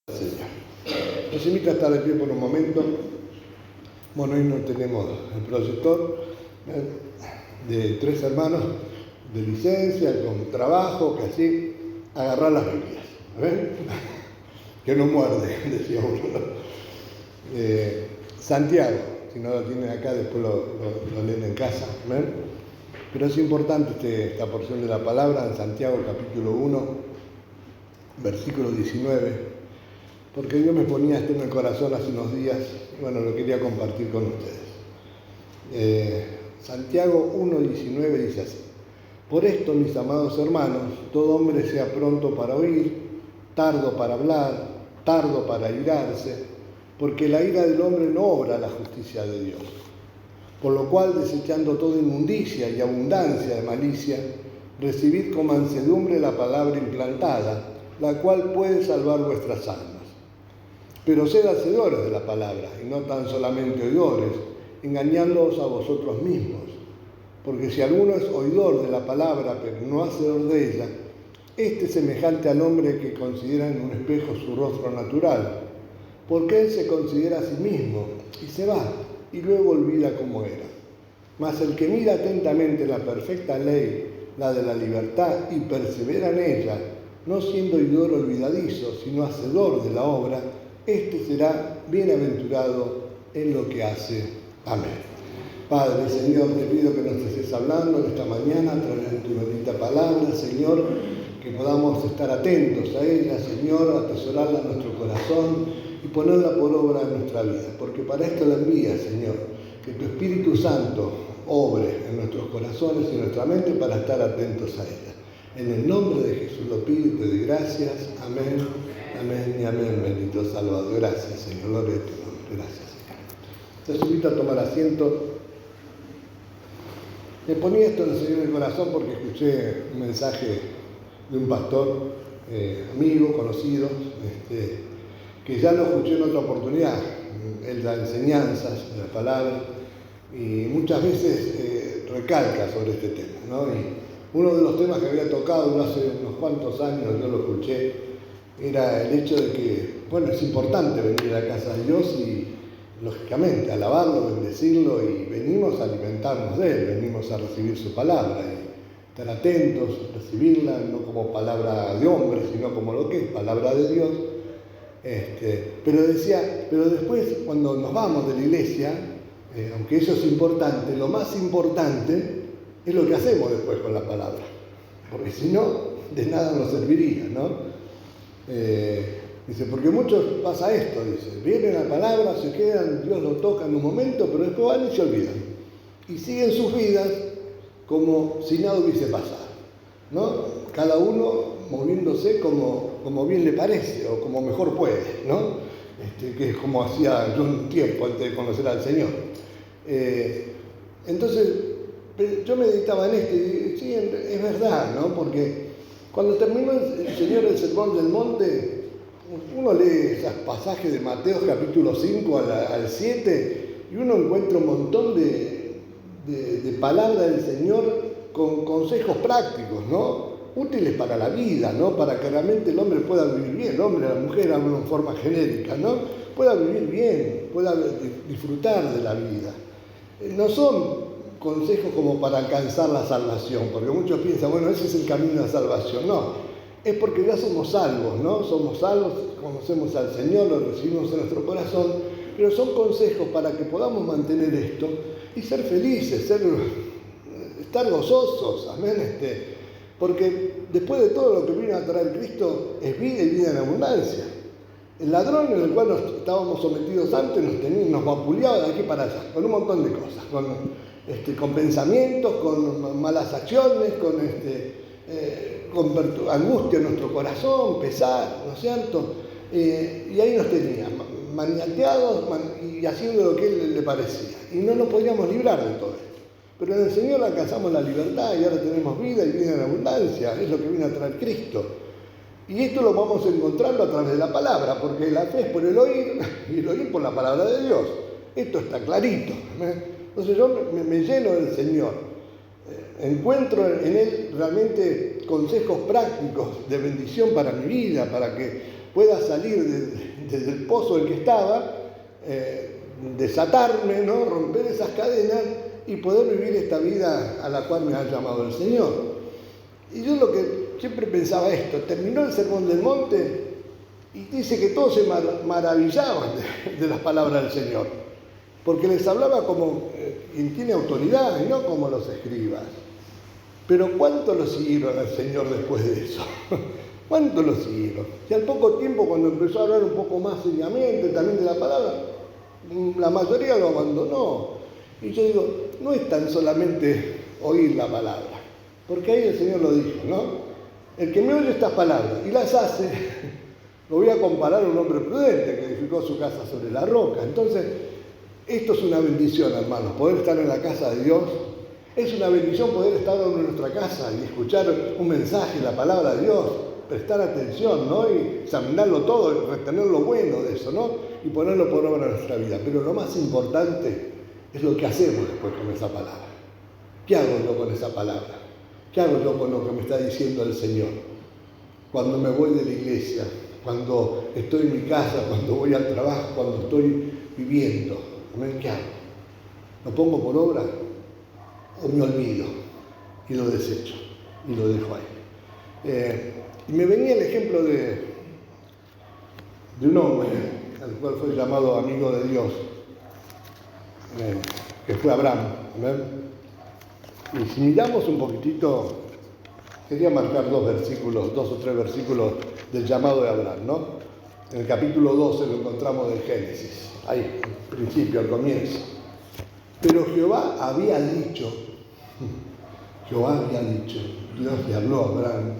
Señor. Nos invita a estar de pie por un momento. Bueno, hoy no tenemos el proyector de tres hermanos de licencia, con trabajo, que así agarrar las Biblias. ¿Ven? Que no muerde, decía uno. Santiago, si no lo tienen acá, después lo leen en casa. ¿Ven? Pero es importante esta porción de la palabra en Santiago capítulo 1, versículo 19. Porque Dios me ponía esto en el corazón hace unos días y bueno, lo quería compartir con ustedes. Santiago 1:19 dice así: por esto, mis amados hermanos, todo hombre sea pronto para oír, tardo para hablar, tardo para irarse, porque la ira del hombre no obra la justicia de Dios. Por lo cual, desechando toda inmundicia y abundancia de malicia, recibid con mansedumbre la palabra implantada, la cual puede salvar vuestras almas. Pero sed hacedores de la palabra, y no tan solamente oidores, engañándoos a vosotros mismos. Porque si alguno es oidor de la palabra, pero no hacedor de ella, este es semejante al hombre que considera en un espejo su rostro natural, porque él se considera a sí mismo, y se va, y luego olvida cómo era. Mas el que mira atentamente la perfecta ley, la de la libertad, y persevera en ella, no siendo oidor olvidadizo, sino hacedor de la obra, este será bienaventurado en lo que hace. Amén. Padre, Señor, te pido que nos estés hablando esta mañana a través de tu bendita palabra, Señor, que podamos estar atentos a ella, Señor, atesorarla en nuestro corazón y ponerla por obra en nuestra vida, porque para esto la envías, Señor, que tu Espíritu Santo obre en nuestros corazones y en nuestra mente para estar atentos a ella. En el nombre de Jesús lo pido y te doy gracias. Amén. Amén y amén, bendito Salvador. Gracias, Señor. Gloria a tu nombre. Gracias, Señor. Te invito a tomar asiento. Me ponía esto en el Señor en el corazón porque escuché un mensaje de un pastor, amigo, conocido, que ya lo escuché en otra oportunidad. Él da enseñanzas de la palabra y muchas veces recalca sobre este tema, ¿no? Y uno de los temas que había tocado hace unos cuantos años, yo lo escuché, era el hecho de que, bueno, es importante venir a la casa de Dios y, lógicamente, alabarlo, bendecirlo, y venimos a alimentarnos de Él, venimos a recibir su palabra y estar atentos, recibirla, no como palabra de hombre, sino como lo que es, palabra de Dios. Pero después, cuando nos vamos de la iglesia, aunque eso es importante, lo más importante es lo que hacemos después con la palabra, porque si no, de nada nos serviría, ¿no? Dice, porque muchos pasa esto, dice, vienen a la palabra, se quedan, Dios lo toca en un momento, pero después van y se olvidan. Y siguen sus vidas como si nada hubiese pasado, ¿no? Cada uno moviéndose como bien le parece o como mejor puede, ¿no? Que es como hacía yo un tiempo antes de conocer al Señor. Entonces, yo meditaba en esto y dije, sí, es verdad, ¿no? Porque cuando terminó el Señor el Sermón del Monte, uno lee esos pasajes de Mateo capítulo 5 al 7 y uno encuentra un montón de palabras del Señor con consejos prácticos, ¿no? Útiles para la vida, ¿no? Para que realmente el hombre pueda vivir bien, el hombre, la mujer, hablo en forma genérica, ¿no? Pueda vivir bien, pueda disfrutar de la vida. No son consejos como para alcanzar la salvación, porque muchos piensan, bueno, ese es el camino a la salvación. No, es porque ya somos salvos, ¿no? Somos salvos, conocemos al Señor, lo recibimos en nuestro corazón, pero son consejos para que podamos mantener esto y ser felices, estar gozosos, amén. Porque después de todo lo que vino a traer Cristo es vida y vida en abundancia. El ladrón en el cual estábamos sometidos antes nos vapuleaba de aquí para allá, con un montón de cosas, con pensamientos, con malas acciones, con angustia en nuestro corazón, pesar, ¿no es cierto? Y ahí nos tenía, maniateados y haciendo lo que a él le parecía. Y no nos podíamos librar de todo esto. Pero en el Señor alcanzamos la libertad y ahora tenemos vida y vida en abundancia. Es lo que vino a traer Cristo. Y esto lo vamos encontrando a través de la palabra, porque la fe es por el oír y el oír por la palabra de Dios. Esto está clarito. Entonces yo me lleno del Señor. Encuentro en Él realmente consejos prácticos de bendición para mi vida, para que pueda salir desde el pozo en que estaba, desatarme, ¿no? Romper esas cadenas y poder vivir esta vida a la cual me ha llamado el Señor. Y yo lo que siempre pensaba esto, terminó el Sermón del Monte y dice que todos se maravillaban de las palabras del Señor, porque les hablaba como quien tiene autoridad y no como los escribas. Pero ¿cuánto lo siguieron al Señor después de eso? ¿Cuánto lo siguieron? Y al poco tiempo, cuando empezó a hablar un poco más seriamente también de la palabra, la mayoría lo abandonó. Y yo digo, no es tan solamente oír la palabra, porque ahí el Señor lo dijo, ¿no? El que me oye estas palabras y las hace, lo voy a comparar a un hombre prudente que edificó su casa sobre la roca. Entonces, esto es una bendición, hermanos, poder estar en la casa de Dios. Es una bendición poder estar en nuestra casa y escuchar un mensaje, la palabra de Dios, prestar atención, ¿no? Y examinarlo todo, y retener lo bueno de eso, ¿no? Y ponerlo por obra en nuestra vida. Pero lo más importante es lo que hacemos después con esa palabra. ¿Qué hago yo con esa palabra? ¿Qué hago yo con lo que me está diciendo el Señor? Cuando me voy de la iglesia, cuando estoy en mi casa, cuando voy al trabajo, cuando estoy viviendo. ¿Qué hago? ¿Lo pongo por obra? ¿O me olvido y lo desecho y lo dejo ahí? Y me venía el ejemplo de un hombre, al cual fue llamado amigo de Dios, que fue Abraham. Y si miramos un poquitito, quería marcar dos o tres versículos del llamado de Abraham, ¿no? En el capítulo 12 lo encontramos del Génesis, ahí, al principio, al comienzo. Pero Jehová había dicho, Dios le habló a Abraham,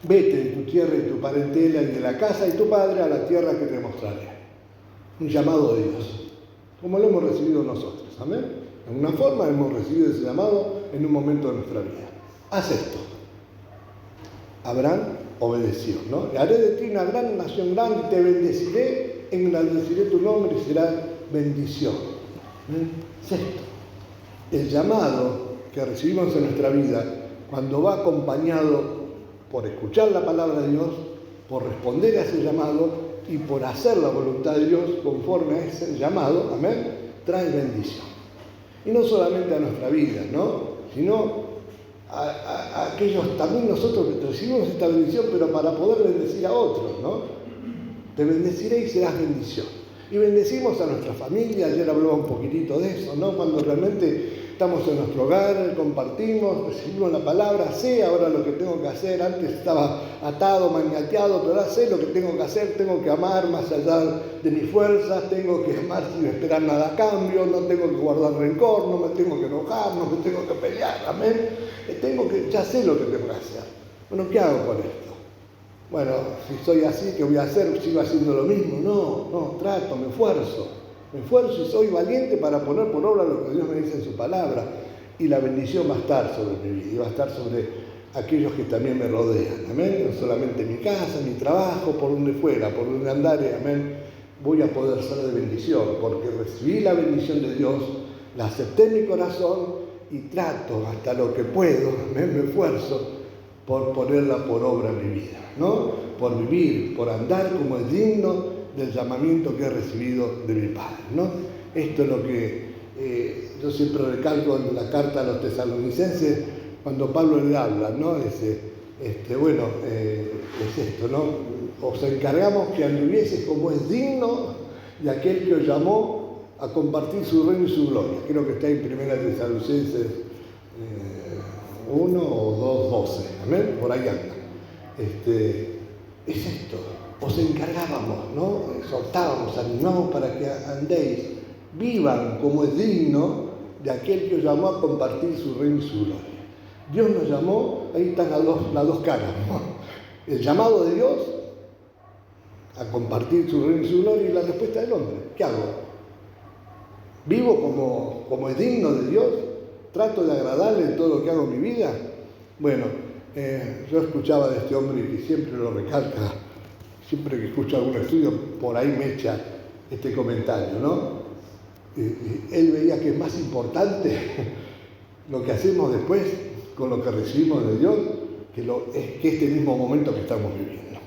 vete de tu tierra y tu parentela y de la casa de tu padre a la tierra que te mostraré. Un llamado de Dios, como lo hemos recibido nosotros, amén. En una forma hemos recibido ese llamado en un momento de nuestra vida. Haz esto. Abraham obedeció, ¿no? Haré de ti una gran nación grande, te bendeciré, engrandeceré tu nombre y será bendición. Sexto, el llamado que recibimos en nuestra vida, cuando va acompañado por escuchar la palabra de Dios, por responder a ese llamado y por hacer la voluntad de Dios conforme a ese llamado, amén, trae bendición. Y no solamente a nuestra vida, ¿no? Sino a aquellos, también nosotros que recibimos esta bendición, pero para poder bendecir a otros, ¿no? Te bendeciré y serás bendición. Y bendecimos a nuestra familia, ayer hablaba un poquitito de eso, ¿no? Cuando realmente estamos en nuestro hogar, compartimos, recibimos la palabra, sé ahora lo que tengo que hacer, antes estaba atado, maniateado, pero ahora sé lo que tengo que hacer, tengo que amar más allá de mis fuerzas, tengo que amar sin esperar nada a cambio, no tengo que guardar rencor, no me tengo que enojar, no me tengo que pelear, amén. Ya sé lo que tengo que hacer. Bueno, ¿qué hago con esto? Bueno, si soy así, ¿qué voy a hacer? ¿Sigo haciendo lo mismo? No, trato, me esfuerzo y soy valiente para poner por obra lo que Dios me dice en su palabra. Y la bendición va a estar sobre mi vida y va a estar sobre aquellos que también me rodean, amén. No solamente mi casa, mi trabajo, por donde fuera, por donde andare, amén. Voy a poder ser de bendición, porque recibí la bendición de Dios, la acepté en mi corazón y trato hasta lo que puedo, amén, me esfuerzo por ponerla por obra en mi vida, ¿no? Por vivir, por andar como es digno del llamamiento que he recibido de mi Padre, ¿no? Esto es lo que yo siempre recalco en la carta a los tesalonicenses, cuando Pablo le habla, ¿no? Es esto, ¿no? Os encargamos que anduvieses como es digno de aquel que os llamó a compartir su reino y su gloria. Creo que está en 1 Tesalonicenses 1 o 2, 12, amén, por ahí anda. Es esto, os encargábamos, ¿no? Exhortábamos, animamos para que andéis, vivan como es digno de aquel que os llamó a compartir su reino y su gloria. Dios nos llamó, ahí están las dos caras, ¿no? El llamado de Dios a compartir su reino y su gloria y la respuesta del hombre. ¿Qué hago? ¿Vivo como es digno de Dios? ¿Trato de agradarle en todo lo que hago en mi vida? Bueno, yo escuchaba de este hombre que siempre lo recalca, siempre que escucho algún estudio, por ahí me echa este comentario, ¿no? Él veía que es más importante lo que hacemos después con lo que recibimos de Dios que este mismo momento que estamos viviendo.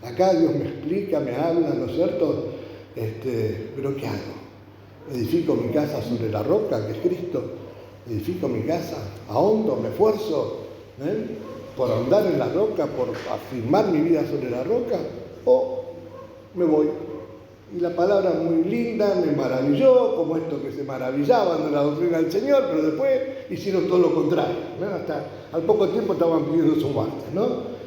Acá Dios me explica, me habla, ¿no es cierto? Pero ¿qué hago? ¿Edifico mi casa sobre la roca, que es Cristo? ¿Edifico mi casa? ¿Ahondo? ¿Me esfuerzo? ¿Por ahondar en la roca? ¿Por afirmar mi vida sobre la roca? ¿O me voy? Y la palabra muy linda, me maravilló, como esto que se maravillaban de la doctrina del Señor, pero después hicieron todo lo contrario, ¿no? Hasta al poco tiempo estaban pidiendo su muerte, ¿no?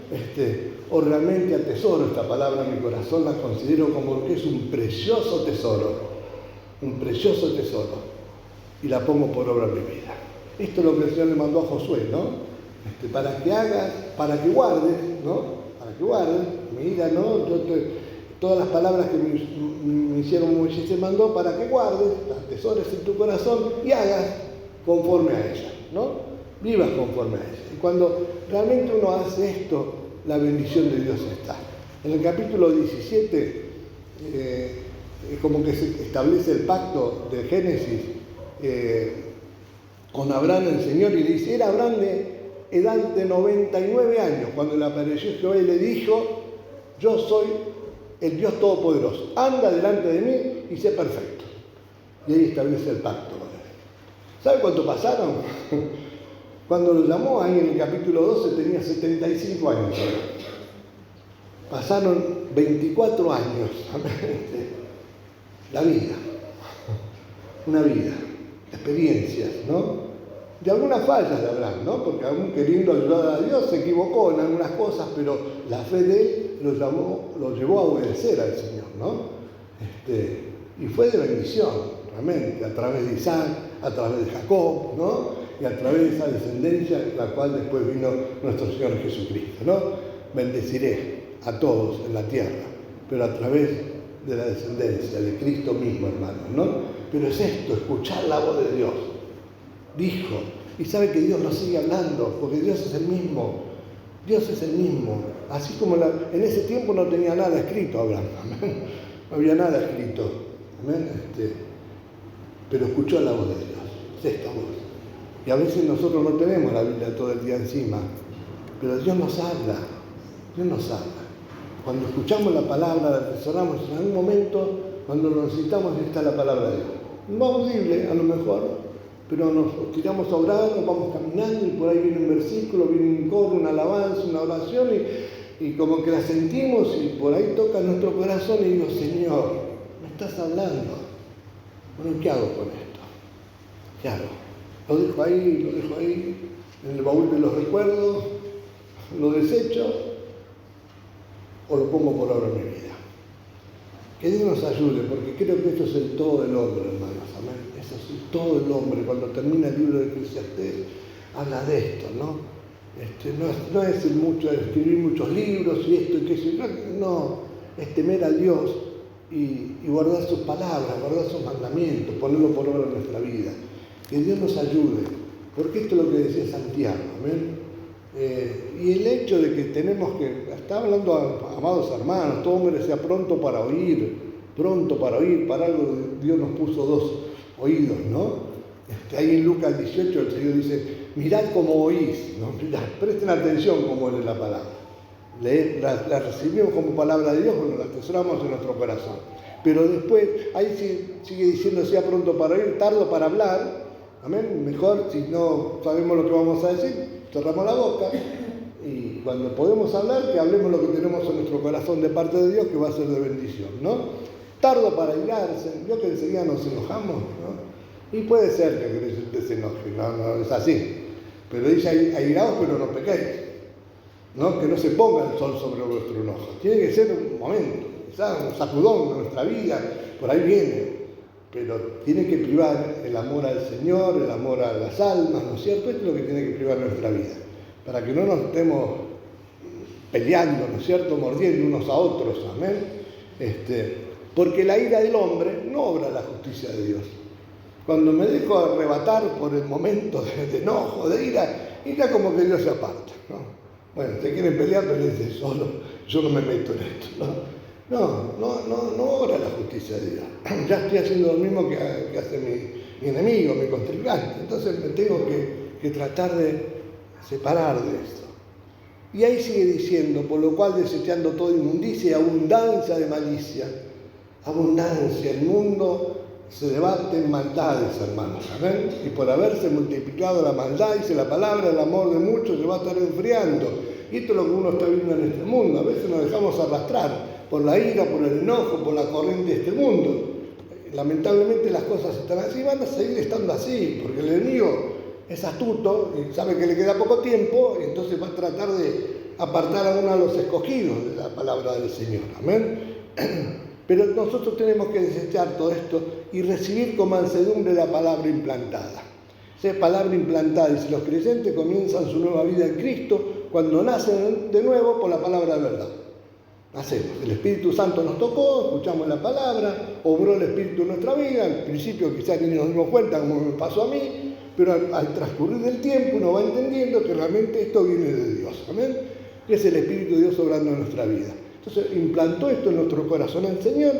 O realmente atesoro esta palabra en mi corazón, la considero como que es un precioso tesoro, y la pongo por obra en mi vida. Esto es lo que el Señor le mandó a Josué, ¿no? Para que hagas, para que guardes, ¿no? Para que guardes, mira, ¿no? Todas las palabras que me hicieron Moisés te mandó para que guardes, las atesores en tu corazón y hagas conforme a ella, ¿no? Vivas conforme a ella. Y cuando realmente uno hace esto, la bendición de Dios está. En el capítulo 17, como que se establece el pacto de Génesis con Abraham el Señor, y le dice, era Abraham de edad de 99 años cuando le apareció Jehová y le dijo, yo soy el Dios Todopoderoso, anda delante de mí y sé perfecto. Y ahí establece el pacto. ¿Sabe cuánto pasaron? Cuando lo llamó ahí en el capítulo 12 tenía 75 años. Pasaron 24 años. La vida. Una vida. Experiencias, ¿no? De algunas fallas de Abraham, ¿no? Porque aún queriendo ayudar a Dios se equivocó en algunas cosas, pero la fe de él lo llevó a obedecer al Señor, ¿no? Y fue de bendición, realmente, a través de Isaac, a través de Jacob, ¿no? Y a través de esa descendencia, la cual después vino nuestro Señor Jesucristo, ¿no? Bendeciré a todos en la tierra, pero a través de la descendencia de Cristo mismo, hermanos, ¿no? Pero es esto, escuchar la voz de Dios. Dijo, y sabe que Dios nos sigue hablando, porque Dios es el mismo. Dios es el mismo. Así como en ese tiempo no tenía nada escrito Abraham, ¿amén? No había nada escrito, ¿amén? Pero escuchó la voz de Dios, es esta voz. Y a veces nosotros no tenemos la Biblia todo el día encima, pero Dios nos habla, Dios nos habla. Cuando escuchamos la palabra, la atesoramos en algún momento, cuando lo necesitamos, está la palabra de Dios. No audible, a lo mejor, pero nos tiramos a orar, nos vamos caminando y por ahí viene un versículo, viene un coro, una alabanza, una oración y como que la sentimos y por ahí toca nuestro corazón y digo, Señor, me estás hablando. Bueno, ¿qué hago con esto? ¿Qué hago? Lo dejo ahí, en el baúl de los recuerdos, lo desecho o lo pongo por obra en mi vida. Que Dios nos ayude, porque creo que esto es el todo del hombre, hermanos, amén. Eso es el todo del hombre. Cuando termina el libro de Eclesiastés, habla de esto, ¿no? No es escribir muchos libros y esto y que eso, no, es temer a Dios y guardar sus palabras, guardar sus mandamientos, ponerlo por obra en nuestra vida. Que Dios nos ayude, porque esto es lo que decía Santiago, amén. Y el hecho de que tenemos que, está hablando a amados hermanos, todo hombre sea pronto para oír, para algo Dios nos puso dos oídos, ¿no? Ahí en Lucas 18 el Señor dice, mirad cómo oís, ¿no? Mirad, presten atención cómo lee la palabra. La recibimos como palabra de Dios, bueno, la atesoramos en nuestro corazón. Pero después, ahí sigue diciendo, sea pronto para oír, tardo para hablar, amén. Mejor, si no sabemos lo que vamos a decir, cerramos la boca y cuando podemos hablar, que hablemos lo que tenemos en nuestro corazón de parte de Dios, que va a ser de bendición, ¿no? Tardo para irarse, yo que enseguida nos enojamos, ¿no? Y puede ser que se enoje, no es así. Pero dice, airaos, pero no pequéis, ¿no? Que no se ponga el sol sobre vuestro enojo. Tiene que ser un momento, quizás un sacudón de nuestra vida, por ahí viene. Pero tiene que privar el amor al Señor, el amor a las almas, ¿no es cierto? Esto es lo que tiene que privar nuestra vida. Para que no nos estemos peleando, ¿no es cierto? Mordiendo unos a otros, amén. Porque la ira del hombre no obra la justicia de Dios. Cuando me dejo arrebatar por el momento de enojo, de ira como que Dios se aparta, ¿no? Bueno, te quieren pelear, pelense solo, yo no me meto en esto, ¿no? No obra la justicia de Dios. Ya estoy haciendo lo mismo que hace mi enemigo, mi contrincante. Entonces me tengo que tratar de separar de esto. Y ahí sigue diciendo, por lo cual desechando toda inmundicia y abundancia de malicia. Abundancia, el mundo se debate en maldades, hermanos, amén. Y por haberse multiplicado la maldad, dice la palabra, el amor de muchos se va a estar enfriando. Y esto es lo que uno está viendo en este mundo. A veces nos dejamos arrastrar por la ira, por el enojo, por la corriente de este mundo. Lamentablemente las cosas están así y van a seguir estando así, porque el enemigo es astuto y sabe que le queda poco tiempo, y entonces va a tratar de apartar a uno de los escogidos de la palabra del Señor. Amén. Pero nosotros tenemos que desechar todo esto y recibir con mansedumbre la palabra implantada. Esa palabra implantada, y si los creyentes comienzan su nueva vida en Cristo, cuando nacen de nuevo por la palabra de verdad. Nacemos, el Espíritu Santo nos tocó, escuchamos la palabra, obró el Espíritu en nuestra vida. Al principio quizás ni nos dimos cuenta, como me pasó a mí, pero al transcurrir del tiempo uno va entendiendo que realmente esto viene de Dios. Amén. Que es el Espíritu de Dios obrando en nuestra vida. Entonces implantó esto en nuestro corazón el Señor,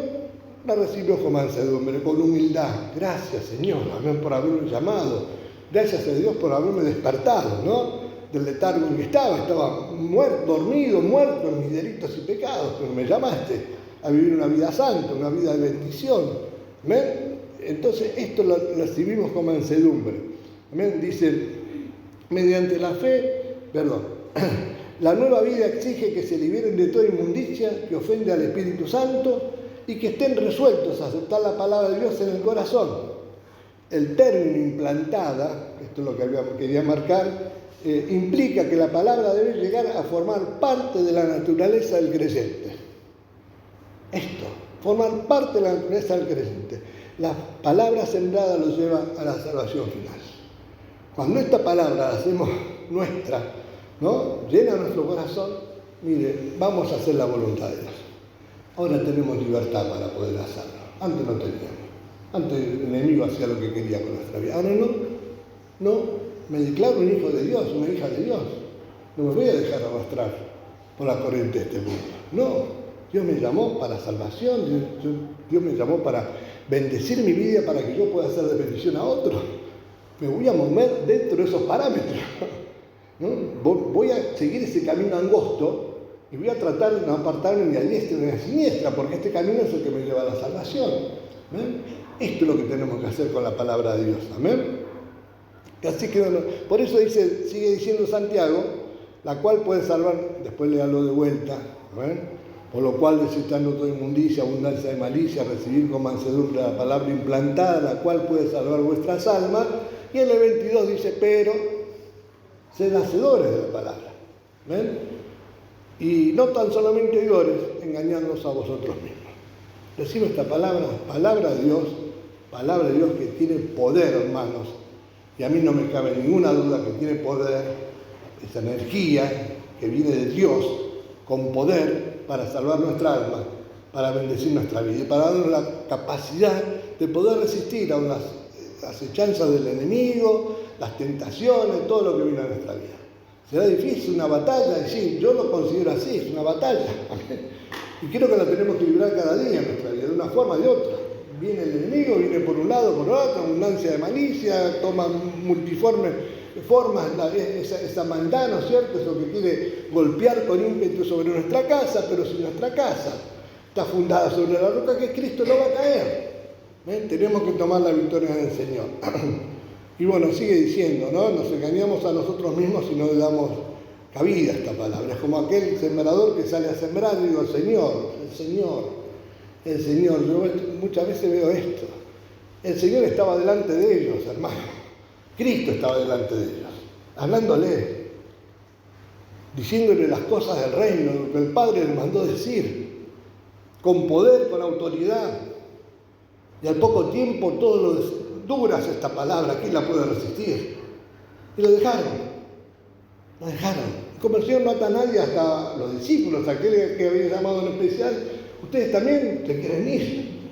la recibió con mansedumbre, con humildad. Gracias, Señor, amén, por haberme llamado. Gracias a Dios por haberme despertado, ¿no? Del letargo en que estaba muerto, dormido, muerto en mis delitos y pecados, pero me llamaste a vivir una vida santa, una vida de bendición. ¿Amén? Entonces esto lo recibimos con mansedumbre. ¿Amén? Dice, mediante la fe, la nueva vida exige que se liberen de toda inmundicia que ofende al Espíritu Santo y que estén resueltos a aceptar la palabra de Dios en el corazón. El término implantada, esto es lo que quería marcar, implica que la palabra debe llegar a formar parte de la naturaleza del creyente. Esto, formar parte de la naturaleza del creyente. La palabra sembrada lo lleva a la salvación final. Cuando esta palabra la hacemos nuestra, ¿no? Llena nuestro corazón, mire, vamos a hacer la voluntad de Dios. Ahora tenemos libertad para poder hacerlo. Antes no teníamos. Antes el enemigo hacía lo que quería con nuestra vida. Ahora no, me declaro un hijo de Dios, una hija de Dios. No me voy a dejar arrastrar por la corriente de este mundo. No, Dios me llamó para salvación, Dios me llamó para bendecir mi vida, para que yo pueda hacer de bendición a otros. Me voy a mover dentro de esos parámetros. ¿No? Voy a seguir ese camino angosto y voy a tratar de no apartarme ni a diestra ni a siniestra, porque este camino es el que me lleva a la salvación. ¿Amén? Esto es lo que tenemos que hacer con la palabra de Dios. Amén. Así que bueno, por eso sigue diciendo Santiago, la cual puede salvar, después léalo de vuelta, ¿amén? Por lo cual desechando toda inmundicia, abundancia de malicia, recibir con mansedumbre la palabra implantada, la cual puede salvar vuestras almas. Y en el 22 dice, pero sed hacedores de la palabra. ¿Ven? Y no tan solamente oidores, engañándoos a vosotros mismos. Recibo esta palabra de Dios que tiene poder, hermanos. Y a mí no me cabe ninguna duda que tiene poder, esa energía que viene de Dios, con poder para salvar nuestra alma, para bendecir nuestra vida y para darnos la capacidad de poder resistir a unas acechanzas del enemigo, las tentaciones, todo lo que viene a nuestra vida. ¿Será difícil una batalla? Y sí, yo lo considero así, es una batalla. Y creo que la tenemos que librar cada día en nuestra vida, de una forma o de otra. Viene el enemigo, viene por un lado, por otro, abundancia de malicia, toma multiformes formas, esa maldad, ¿no es cierto? Eso que quiere golpear con ímpetu sobre nuestra casa, pero si nuestra casa está fundada sobre la roca que es Cristo, no va a caer. ¿Ven? Tenemos que tomar la victoria del Señor. Y bueno, sigue diciendo, ¿no? Nos engañamos a nosotros mismos si no le damos cabida a esta palabra. Es como aquel sembrador que sale a sembrar y digo, el Señor, yo muchas veces veo esto. El Señor estaba delante de ellos, hermano. Cristo estaba delante de ellos, hablándole, diciéndole las cosas del reino, lo que el Padre le mandó decir, con poder, con autoridad. Y al poco tiempo todo lo duras esta palabra, ¿quién la puede resistir? Y lo dejaron. Como el Señor no ata a nadie, hasta los discípulos, aquel que había llamado en especial, ustedes también se quieren ir.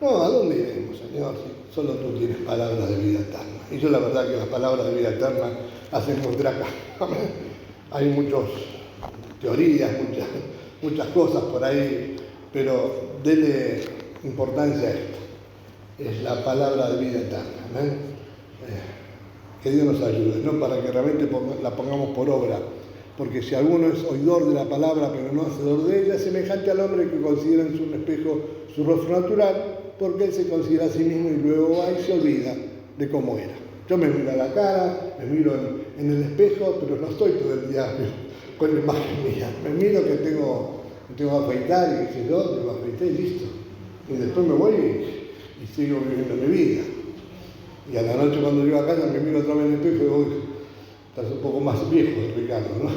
No, ¿a dónde iremos, Señor? Si solo tú tienes palabras de vida eterna. Y yo la verdad que las palabras de vida eterna las encontré acá. Hay muchas teorías, muchas cosas por ahí, pero dele importancia a esto. Es la palabra de vida eterna. Que Dios nos ayude, ¿no? Para que realmente la pongamos por obra porque si alguno es oidor de la palabra pero no hacedor de ella, es semejante al hombre que considera en su espejo su rostro natural, porque él se considera a sí mismo y luego va y se olvida de cómo era. Yo me miro a la cara, me miro en el espejo, pero no estoy todo el día con la imagen mía. Me miro que tengo que afeitar y qué sé yo, me afeité y listo. Y después me voy y sigo viviendo mi vida. Y a la noche cuando llego a casa me miro otra vez en el espejo y digo, estás un poco más viejo, Ricardo, ¿no?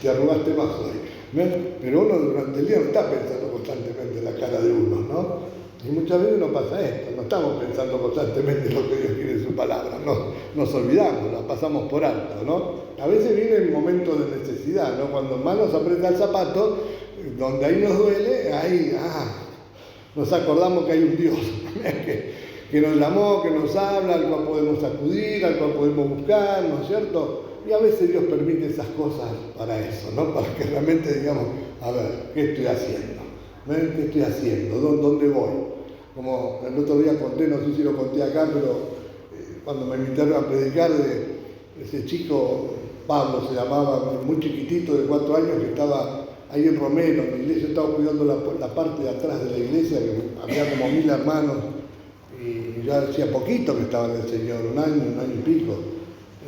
Te arrugaste más hoy. Pero uno durante el día no está pensando constantemente en la cara de uno, ¿no? Y muchas veces nos pasa esto, no estamos pensando constantemente en lo que Dios quiere en su palabra, nos olvidamos, la pasamos por alto, ¿no? A veces viene el momento de necesidad, ¿no? Cuando más nos aprieta el zapato, donde ahí nos duele, ahí, nos acordamos que hay un Dios que nos llamó, que nos habla, al cual podemos acudir, al cual podemos buscar, ¿no es cierto? Y a veces Dios permite esas cosas para eso, ¿no? Para que realmente digamos, a ver, ¿qué estoy haciendo? ¿Ven? ¿Qué estoy haciendo? ¿Dónde voy? Como el otro día conté, no sé si lo conté acá, pero cuando me invitaron a predicar de ese chico, Pablo se llamaba, muy chiquitito, de 4 años, que estaba ahí en Romero, en la iglesia, estaba cuidando la parte de atrás de la iglesia, que había como 1000 hermanos, y ya hacía poquito que estaba en el Señor, un año y pico.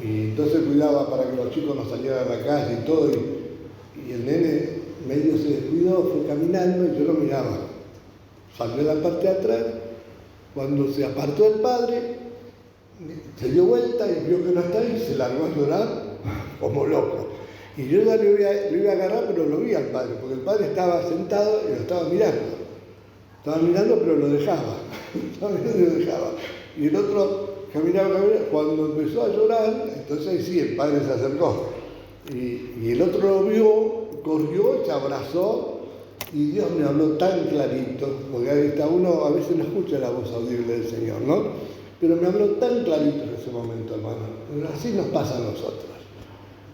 Y entonces cuidaba para que los chicos no salieran a la calle y todo, y el nene medio se descuidó, fue caminando y yo lo miraba. Salió a la parte de atrás, cuando se apartó el padre, se dio vuelta y vio que no está ahí, se largó a llorar como loco. Y yo ya lo iba a agarrar, pero lo vi al padre, porque el padre estaba sentado y lo estaba mirando. Estaba mirando, pero lo dejaba. Y el otro caminaba, cuando empezó a llorar, entonces sí, el padre se acercó. Y el otro lo vio, corrió, se abrazó, y Dios me habló tan clarito, porque uno a veces no escucha la voz audible del Señor, ¿no? Pero me habló tan clarito en ese momento, hermano. Así nos pasa a nosotros.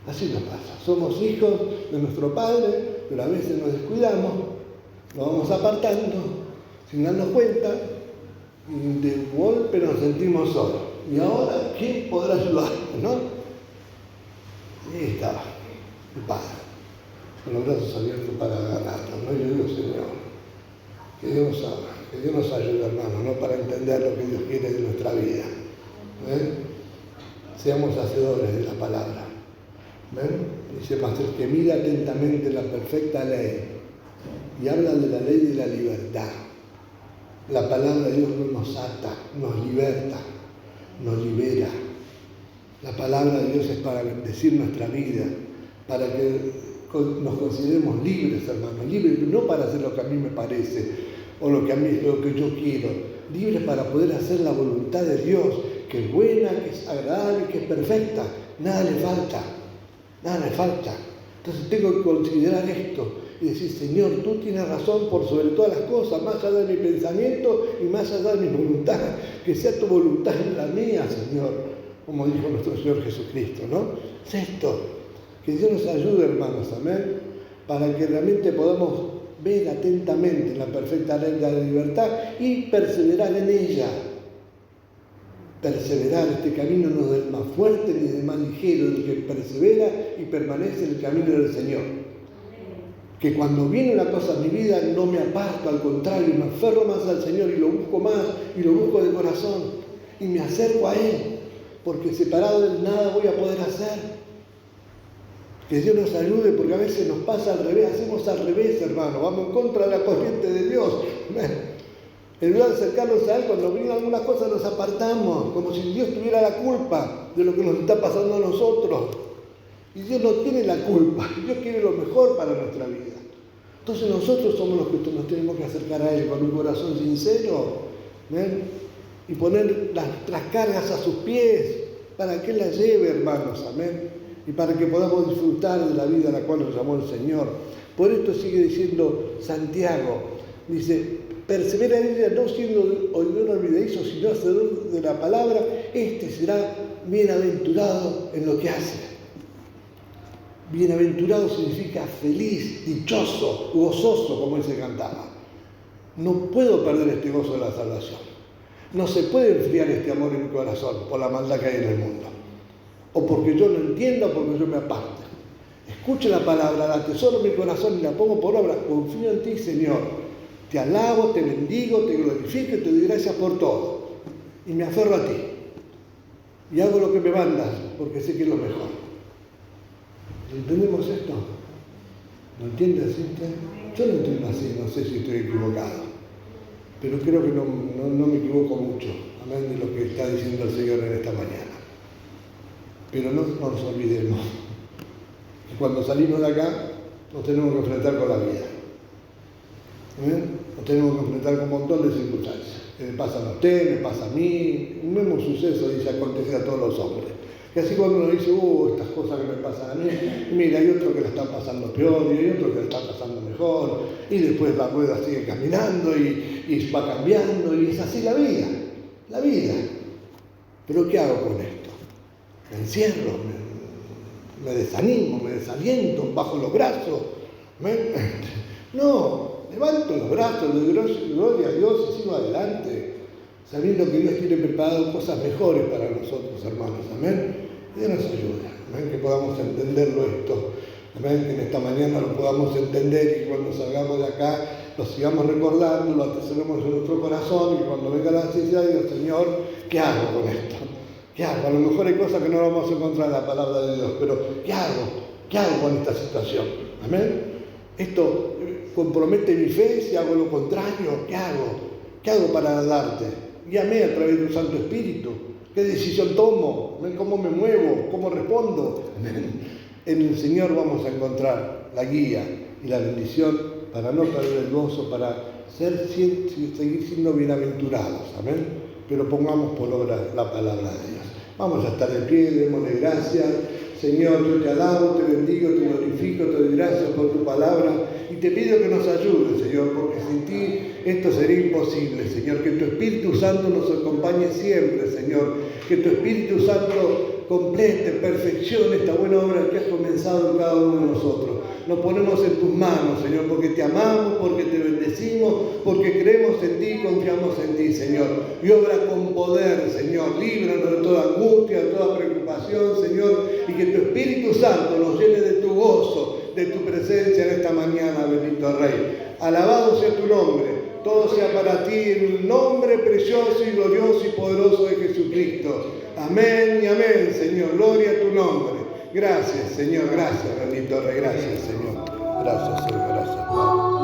Así nos pasa. Somos hijos de nuestro Padre, pero a veces nos descuidamos, nos vamos apartando, sin darnos cuenta, y de golpe nos sentimos solos. Y ahora, ¿quién podrá ayudarnos, no? Y ahí estaba el Padre, con los brazos abiertos para agarrarnos, ¿no? Yo digo, Señor, que Dios nos ayude, hermano, ¿no? Para entender lo que Dios quiere de nuestra vida. Seamos hacedores de la palabra. ¿Ven? Dice, mas el que mira atentamente la perfecta ley y habla de la ley de la libertad. La palabra de Dios no nos ata, nos liberta, nos libera. La palabra de Dios es para bendecir nuestra vida, para que nos consideremos libres, hermanos, libres no para hacer lo que a mí me parece o lo que yo quiero, libres para poder hacer la voluntad de Dios, que es buena, que es agradable, que es perfecta. Nada le falta. Entonces tengo que considerar esto y decir, Señor, tú tienes razón por sobre todas las cosas, más allá de mi pensamiento y más allá de mi voluntad, que sea tu voluntad en la mía, Señor, como dijo nuestro Señor Jesucristo, ¿no? Es esto, que Dios nos ayude, hermanos, amén, para que realmente podamos ver atentamente la perfecta ley de la libertad y perseverar en ella. Perseverar, este camino no es más fuerte ni de más ligero, el que persevera y permanece en el camino del Señor. Que cuando viene una cosa a mi vida no me aparto, al contrario, me aferro más al Señor y lo busco más y lo busco de corazón y me acerco a Él, porque separado de Él nada voy a poder hacer. Que Dios nos ayude, porque a veces nos pasa al revés, hacemos al revés, hermano, vamos en contra de la corriente de Dios. En lugar de acercarnos a Él, cuando vienen algunas cosas nos apartamos, como si Dios tuviera la culpa de lo que nos está pasando a nosotros. Y Dios no tiene la culpa, Dios quiere lo mejor para nuestra vida. Entonces nosotros somos los que nos tenemos que acercar a Él con un corazón sincero, y poner las cargas a sus pies para que Él las lleve, hermanos, amén, y para que podamos disfrutar de la vida a la cual nos llamó el Señor. Por esto sigue diciendo Santiago, dice, persevera en ella, no siendo oidor olvidadizo, sino hacedor de la palabra, este será bienaventurado en lo que hace. Bienaventurado significa feliz, dichoso, gozoso, como él se cantaba. No puedo perder este gozo de la salvación. No se puede enfriar este amor en mi corazón por la maldad que hay en el mundo. O porque yo no entienda o porque yo me aparte. Es Escucho la palabra, la atesoro en mi corazón y la pongo por obra. Confío en ti, Señor. Te alabo, te bendigo, te glorifico y te doy gracias por todo. Y me aferro a ti. Y hago lo que me mandas, porque sé que es lo mejor. ¿Entendemos esto? ¿Lo entiendes? Yo lo entiendo así, no sé si estoy equivocado. Pero creo que no me equivoco mucho, amén, de lo que está diciendo el Señor en esta mañana. Pero no nos olvidemos que cuando salimos de acá nos tenemos que enfrentar con la vida. ¿Amén? Nos tenemos que enfrentar con un montón de circunstancias. Me pasan a usted, me pasa a mí, un mismo suceso dice acontecer a todos los hombres. Y así cuando uno dice, estas cosas que me pasan a mí, mira, hay otro que la están pasando peor, y hay otro que la están pasando mejor, y después la rueda sigue caminando y va cambiando, y es así la vida. Pero ¿qué hago con esto? Me encierro, me desanimo, me desaliento, bajo los brazos. No, levanto los brazos, le doy gloria a Dios y sigo adelante, sabiendo que Dios tiene preparado cosas mejores para nosotros, hermanos. Amén. Dios nos ayuda, amén, que podamos entenderlo esto. Amén, que en esta mañana lo podamos entender y cuando salgamos de acá lo sigamos recordando, lo atesoremos en nuestro corazón y cuando venga la necesidad digo, Señor, ¿qué hago con esto? ¿Qué hago? A lo mejor hay cosas que no vamos a encontrar en la palabra de Dios, pero ¿qué hago? ¿Qué hago con esta situación? Amén. Esto compromete mi fe, si hago lo contrario, ¿qué hago? ¿Qué hago para darte? Guíame a través de un Santo Espíritu. ¿Qué decisión tomo? ¿Cómo me muevo? ¿Cómo respondo? En el Señor vamos a encontrar la guía y la bendición para no perder el gozo, para seguir siendo bienaventurados. Amén. Pero pongamos por obra la palabra de Dios. Vamos a estar de pie, démosle gracias. Señor, yo te alabo, te bendigo, te glorifico, te doy gracias por tu palabra y te pido que nos ayudes, Señor, porque sin ti esto sería imposible, Señor. Que tu Espíritu Santo nos acompañe siempre, Señor. Que tu Espíritu Santo complete, perfeccione esta buena obra que has comenzado en cada uno de nosotros. Nos ponemos en tus manos, Señor, porque te amamos, porque te bendecimos, porque creemos en ti y confiamos en ti, Señor. Y obra con poder, Señor. Líbranos de toda angustia, de toda preocupación, Señor, y que tu Espíritu Santo nos llene de tu gozo, de tu presencia en esta mañana, bendito Rey. Alabado sea tu nombre. Todo sea para ti en el nombre precioso y glorioso y poderoso de Jesucristo. Amén y amén, Señor. Gloria a tu nombre. Gracias, Señor. Gracias, bendito Rey. Gracias, Señor. Gracias, Señor. Gracias, Padre.